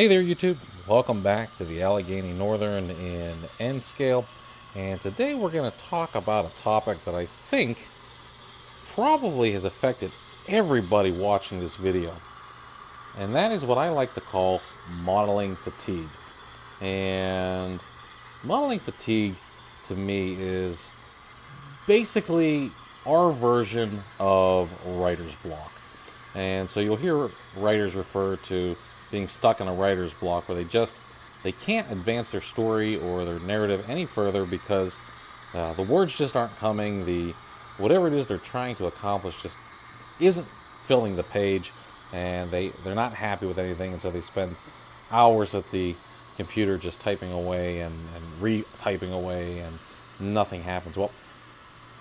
Hey there, YouTube. Welcome back to the Allegheny Northern in N scale. And today we're going to talk about a topic that I think probably has affected everybody watching this video. And that is what I like to call modeling fatigue. And modeling fatigue to me is basically our version of writer's block. And so you'll hear writers refer to being stuck in a writer's block where they can't advance their story or their narrative any further because the words just aren't coming. The whatever it is they're trying to accomplish just isn't filling the page, and they're not happy with anything, and so they spend hours at the computer just typing away and retyping away, and nothing happens. Well,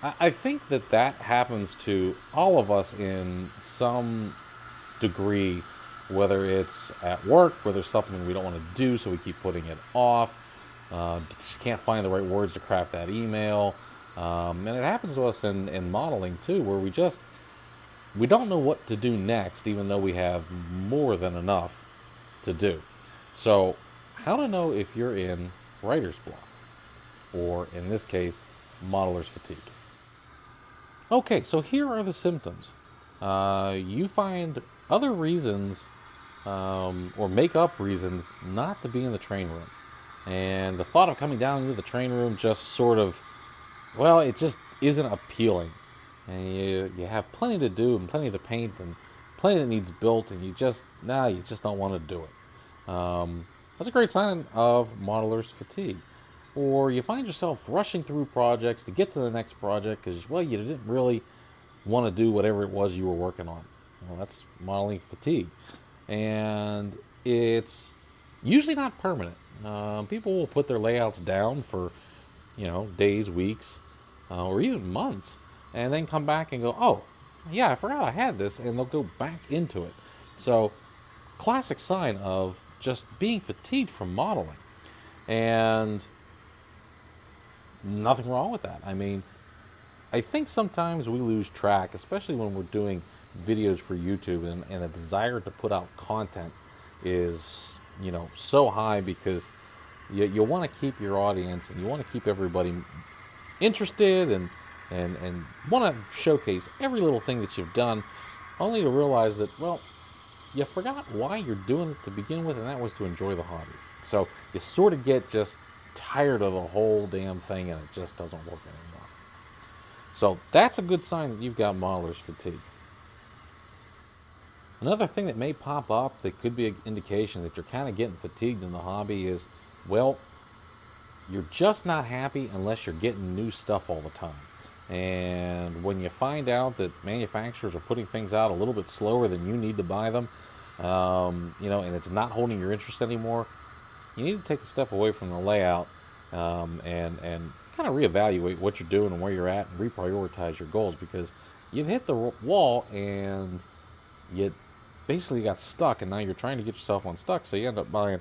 I think that happens to all of us in some degree, whether it's at work, whether it's something we don't want to do, so we keep putting it off. Just can't find the right words to craft that email. And it happens to us in modeling too, where we don't know what to do next, even though we have more than enough to do. So, how to know if you're in writer's block, or in this case, modeler's fatigue. Okay, so here are the symptoms. You find other reasons or make up reasons not to be in the train room. And the thought of coming down into the train room just sort of, well, it just isn't appealing. And you have plenty to do and plenty to paint and plenty that needs built, and you just don't want to do it. That's a great sign of modeler's fatigue. Or you find yourself rushing through projects to get to the next project because, well, you didn't really want to do whatever it was you were working on. Well, that's modeling fatigue. And it's usually not permanent. People will put their layouts down for, days, weeks, or even months, and then come back and go, oh, yeah, I forgot I had this, and they'll go back into it. So, classic sign of just being fatigued from modeling. And nothing wrong with that. I mean, I think sometimes we lose track, especially when we're doing videos for YouTube, and a desire to put out content is, so high because you want to keep your audience and you want to keep everybody interested and want to showcase every little thing that you've done, only to realize that, well, you forgot why you're doing it to begin with, and that was to enjoy the hobby. So you sort of get just tired of the whole damn thing, and it just doesn't work anymore. So that's a good sign that you've got modeler's fatigue. Another thing that may pop up that could be an indication that you're kind of getting fatigued in the hobby is, well, you're just not happy unless you're getting new stuff all the time. And when you find out that manufacturers are putting things out a little bit slower than you need to buy them, and it's not holding your interest anymore, you need to take a step away from the layout and kind of reevaluate what you're doing and where you're at and reprioritize your goals, because you've hit the wall and you basically got stuck, and now you're trying to get yourself unstuck, so you end up buying a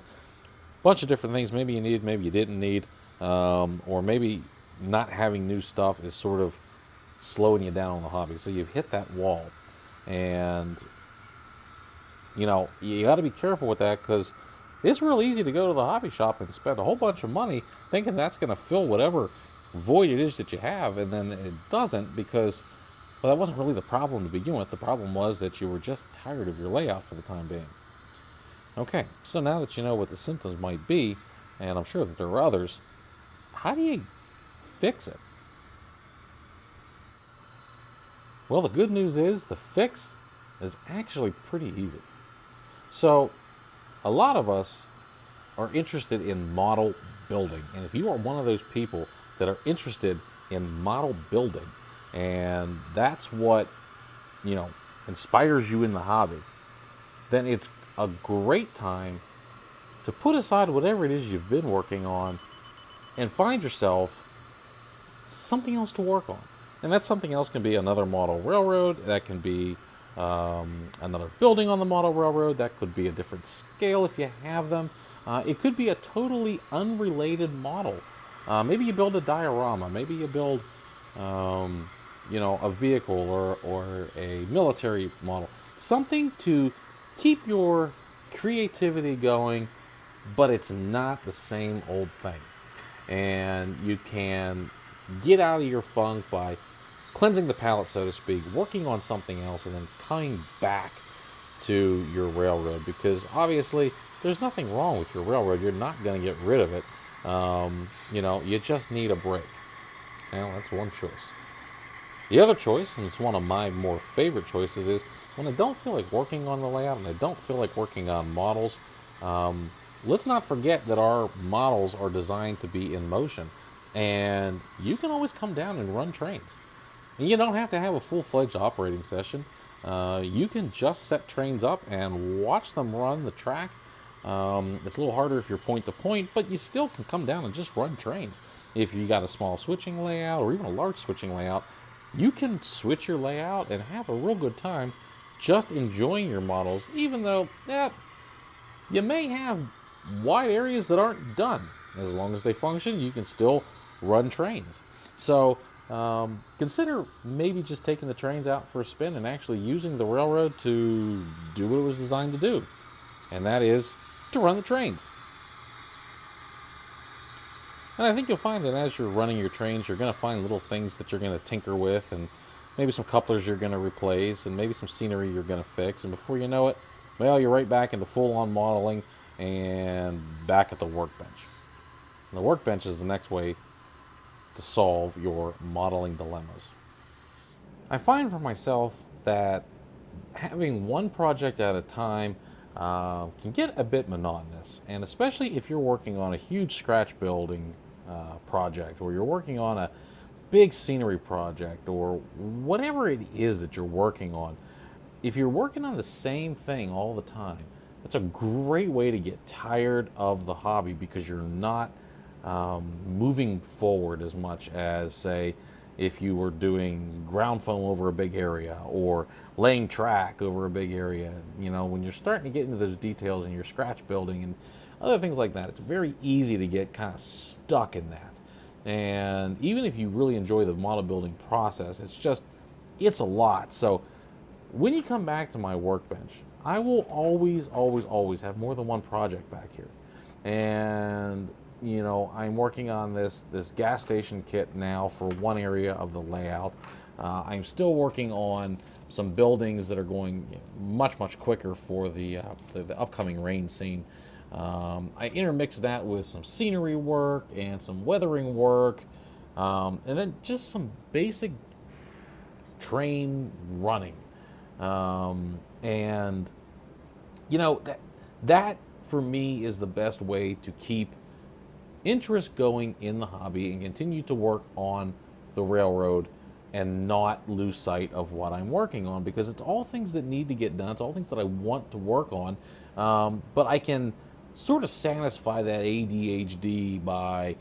bunch of different things maybe you needed, maybe you didn't need, or maybe not having new stuff is sort of slowing you down on the hobby. So you've hit that wall, and you got to be careful with that, because it's real easy to go to the hobby shop and spend a whole bunch of money thinking that's going to fill whatever void it is that you have, and then it doesn't, because, well, that wasn't really the problem to begin with. The problem was that you were just tired of your layout for the time being. Okay, so now that you know what the symptoms might be, and I'm sure that there are others, how do you fix it? Well, the good news is the fix is actually pretty easy. So, a lot of us are interested in model building. And if you are one of those people that are interested in model building, and that's what, inspires you in the hobby, then it's a great time to put aside whatever it is you've been working on and find yourself something else to work on. And that something else can be another model railroad, that can be another building on the model railroad, that could be a different scale if you have them. It could be a totally unrelated model. Maybe you build a diorama, maybe you build a vehicle or a military model. Something to keep your creativity going, but it's not the same old thing. And you can get out of your funk by cleansing the palate, so to speak, working on something else, and then coming back to your railroad, because obviously there's nothing wrong with your railroad. You're not going to get rid of it. You just need a break. Well, that's one choice. The other choice, and it's one of my more favorite choices, is when I don't feel like working on the layout and I don't feel like working on models, let's not forget that our models are designed to be in motion. And you can always come down and run trains. And you don't have to have a full-fledged operating session. You can just set trains up and watch them run the track. It's a little harder if you're point to point, but you still can come down and just run trains. If you got a small switching layout or even a large switching layout, you can switch your layout and have a real good time just enjoying your models, even though you may have wide areas that aren't done. As long as they function, you can still run trains. So consider maybe just taking the trains out for a spin and actually using the railroad to do what it was designed to do, and that is to run the trains. And I think you'll find that as you're running your trains, you're going to find little things that you're going to tinker with, and maybe some couplers you're going to replace, and maybe some scenery you're going to fix. And before you know it, well, you're right back into full-on modeling and back at the workbench. And the workbench is the next way to solve your modeling dilemmas. I find for myself that having one project at a time can get a bit monotonous, and especially if you're working on a huge scratch building project, or you're working on a big scenery project, or whatever it is that you're working on. If you're working on the same thing all the time, that's a great way to get tired of the hobby, because you're not moving forward as much as, say, if you were doing ground foam over a big area or laying track over a big area. When you're starting to get into those details in your scratch building and other things like that, it's very easy to get kind of stuck in that. And even if you really enjoy the model building process, it's a lot. So when you come back to my workbench, I will always, always, always have more than one project back here. And I'm working on this gas station kit now for one area of the layout. I'm still working on some buildings that are going much, much quicker for the upcoming rain scene. I intermix that with some scenery work and some weathering work, and then just some basic train running. And that for me is the best way to keep interest going in the hobby and continue to work on the railroad and not lose sight of what I'm working on, because it's all things that need to get done. It's all things that I want to work on, but I can sort of satisfy that ADHD by,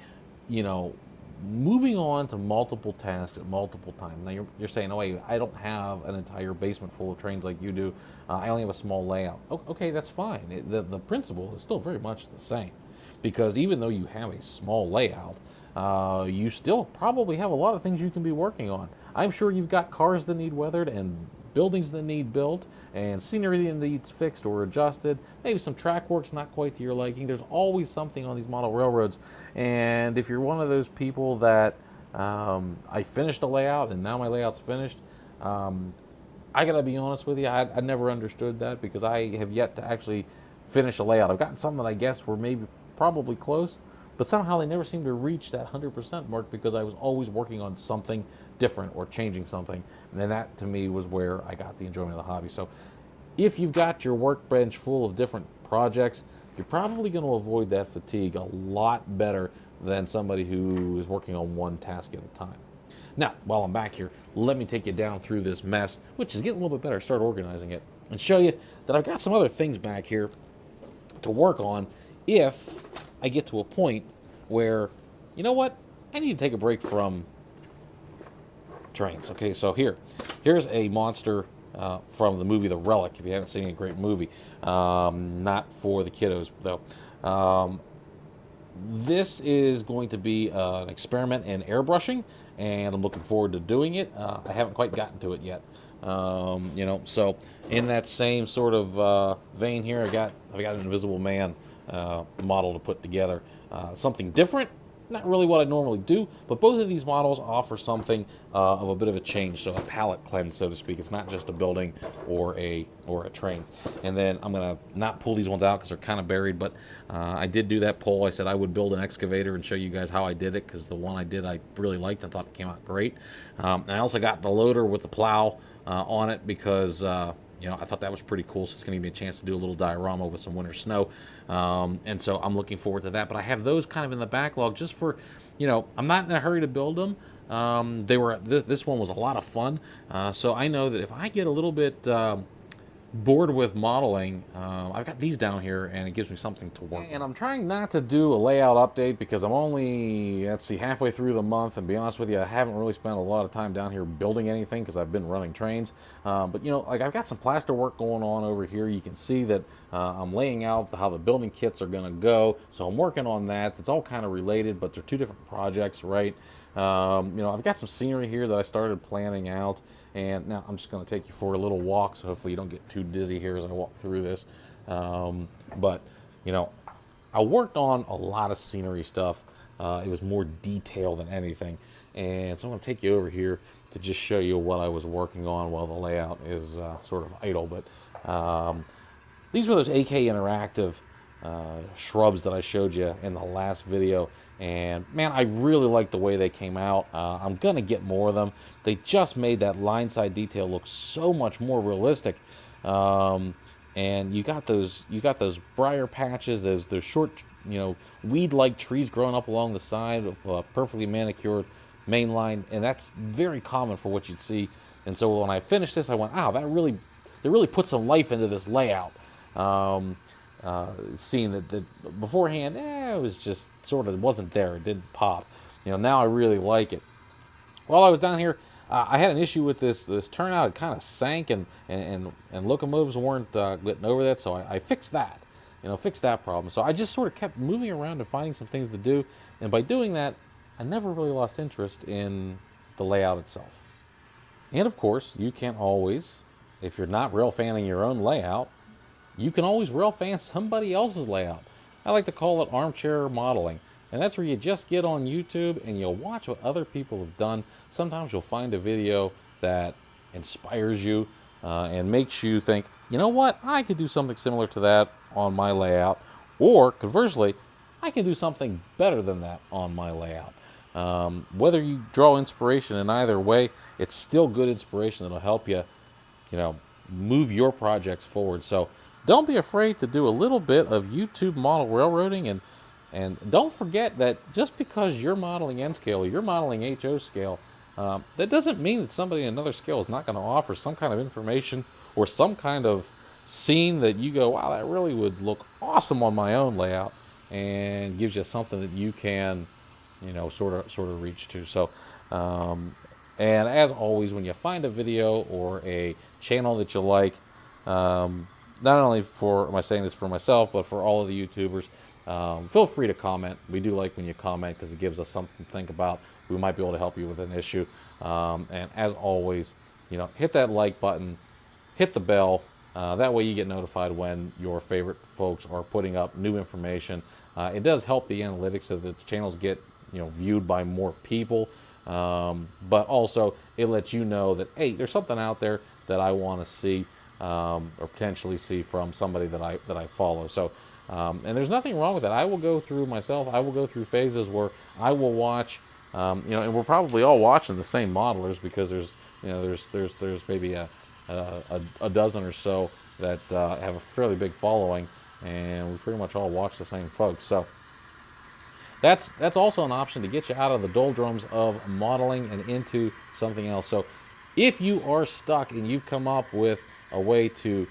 moving on to multiple tasks at multiple times. Now you're saying, oh wait, I don't have an entire basement full of trains like you do. I only have a small layout. Okay, that's fine. The principle is still very much the same, because even though you have a small layout, you still probably have a lot of things you can be working on. I'm sure you've got cars that need weathered, and buildings that need built, and scenery that needs fixed or adjusted. Maybe some track work's not quite to your liking. There's always something on these model railroads. And if you're one of those people that I finished a layout and now my layout's finished, I gotta be honest with you, I never understood that, because I have yet to actually finish a layout. I've gotten some that I guess were probably close, but somehow they never seemed to reach that 100% mark, because I was always working on something different or changing something. And then that to me was where I got the enjoyment of the hobby. So if you've got your workbench full of different projects, you're probably going to avoid that fatigue a lot better than somebody who is working on one task at a time. Now, while I'm back here, let me take you down through this mess, which is getting a little bit better. Start organizing it and show you that I've got some other things back here to work on if I get to a point where, you know what, I need to take a break from trains. Okay, so here's a monster from the movie The Relic. If you haven't seen it, a great movie. Not for the kiddos, though. This is going to be an experiment in airbrushing, and I'm looking forward to doing it. I haven't quite gotten to it yet. You know, so in that same sort of vein here, I've got an Invisible Man model to put together. Something different, not really what I normally do, but both of these models offer something of a bit of a change, so a palette cleanse, so to speak. It's not just a building or a train. And then I'm gonna not pull these ones out because they're kind of buried, but I did do that poll. I said I would build an excavator and show you guys how I did it, because the one I did I really liked. I thought it came out great. And I also got the loader with the plow on it because you know, I thought that was pretty cool, so it's going to give me a chance to do a little diorama with some winter snow. And so I'm looking forward to that. But I have those kind of in the backlog just for, you know, I'm not in a hurry to build them. This one was a lot of fun. So I know that if I get a little bit bored with modeling, I've got these down here, and it gives me something to work. And I'm trying not to do a layout update because I'm only, let's see, halfway through the month, and to be honest with you, I haven't really spent a lot of time down here building anything because I've been running trains. But you know, like I've got some plaster work going on over here. You can see that I'm laying out how the building kits are going to go, so I'm working on that. It's all kind of related, but they're two different projects, right? You know, I've got some scenery here that I started planning out, and now I'm just going to take you for a little walk, so hopefully you don't get too dizzy here as I walk through this. But, you know, I worked on a lot of scenery stuff. It was more detail than anything, and so I'm going to take you over here to just show you what I was working on while the layout is sort of idle. But these were those AK Interactive shrubs that I showed you in the last video, and man, I really like the way they came out. I'm gonna get more of them. They just made that line side detail look so much more realistic. And you got those briar patches, those short, you know, weed-like trees growing up along the side of a perfectly manicured main line, and that's very common for what you'd see. And so when I finished this, I went, "Wow, they really put some life into this layout." Seeing that beforehand, it was just sort of wasn't there. It didn't pop. You know, now I really like it. While I was down here, I had an issue with this turnout. It kind of sank, and locomotives weren't getting over that. So I fixed that. You know, fixed that problem. So I just sort of kept moving around and finding some things to do. And by doing that, I never really lost interest in the layout itself. And of course, you can always, if you're not rail fanning your own layout, you can always rail fan somebody else's layout. I like to call it armchair modeling. And that's where you just get on YouTube and you'll watch what other people have done. Sometimes you'll find a video that inspires you and makes you think, you know what, I could do something similar to that on my layout. Or conversely, I can do something better than that on my layout. Whether you draw inspiration in either way, it's still good inspiration that'll help you, you know, move your projects forward. So don't be afraid to do a little bit of YouTube model railroading, and don't forget that just because you're modeling N scale or you're modeling HO scale, that doesn't mean that somebody in another scale is not going to offer some kind of information or some kind of scene that you go, wow, that really would look awesome on my own layout, and gives you something that you can, you know, sort of reach to. So, and as always, when you find a video or a channel that you like, not only for, am I saying this for myself, but for all of the YouTubers, feel free to comment. We do like when you comment because it gives us something to think about. We might be able to help you with an issue. And as always, you know, hit that like button, hit the bell. That way you get notified when your favorite folks are putting up new information. It does help the analytics so that the channels get, you know, viewed by more people. But also it lets you know that, hey, there's something out there that I want to see. Or potentially see from somebody that I follow. So, and there's nothing wrong with that. I will go through myself. I will go through phases where I will watch, you know, and we're probably all watching the same modelers because there's, you know, there's maybe a dozen or so that have a fairly big following, and we pretty much all watch the same folks. So that's also an option to get you out of the doldrums of modeling and into something else. So if you are stuck and you've come up with a way to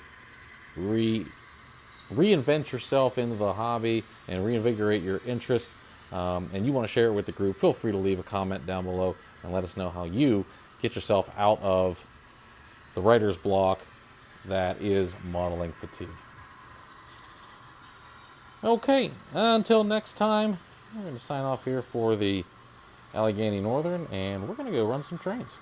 reinvent yourself into the hobby and reinvigorate your interest, and you want to share it with the group, feel free to leave a comment down below and let us know how you get yourself out of the writer's block that is modeling fatigue. Okay, until next time, we're going to sign off here for the Allegheny Northern, and we're going to go run some trains.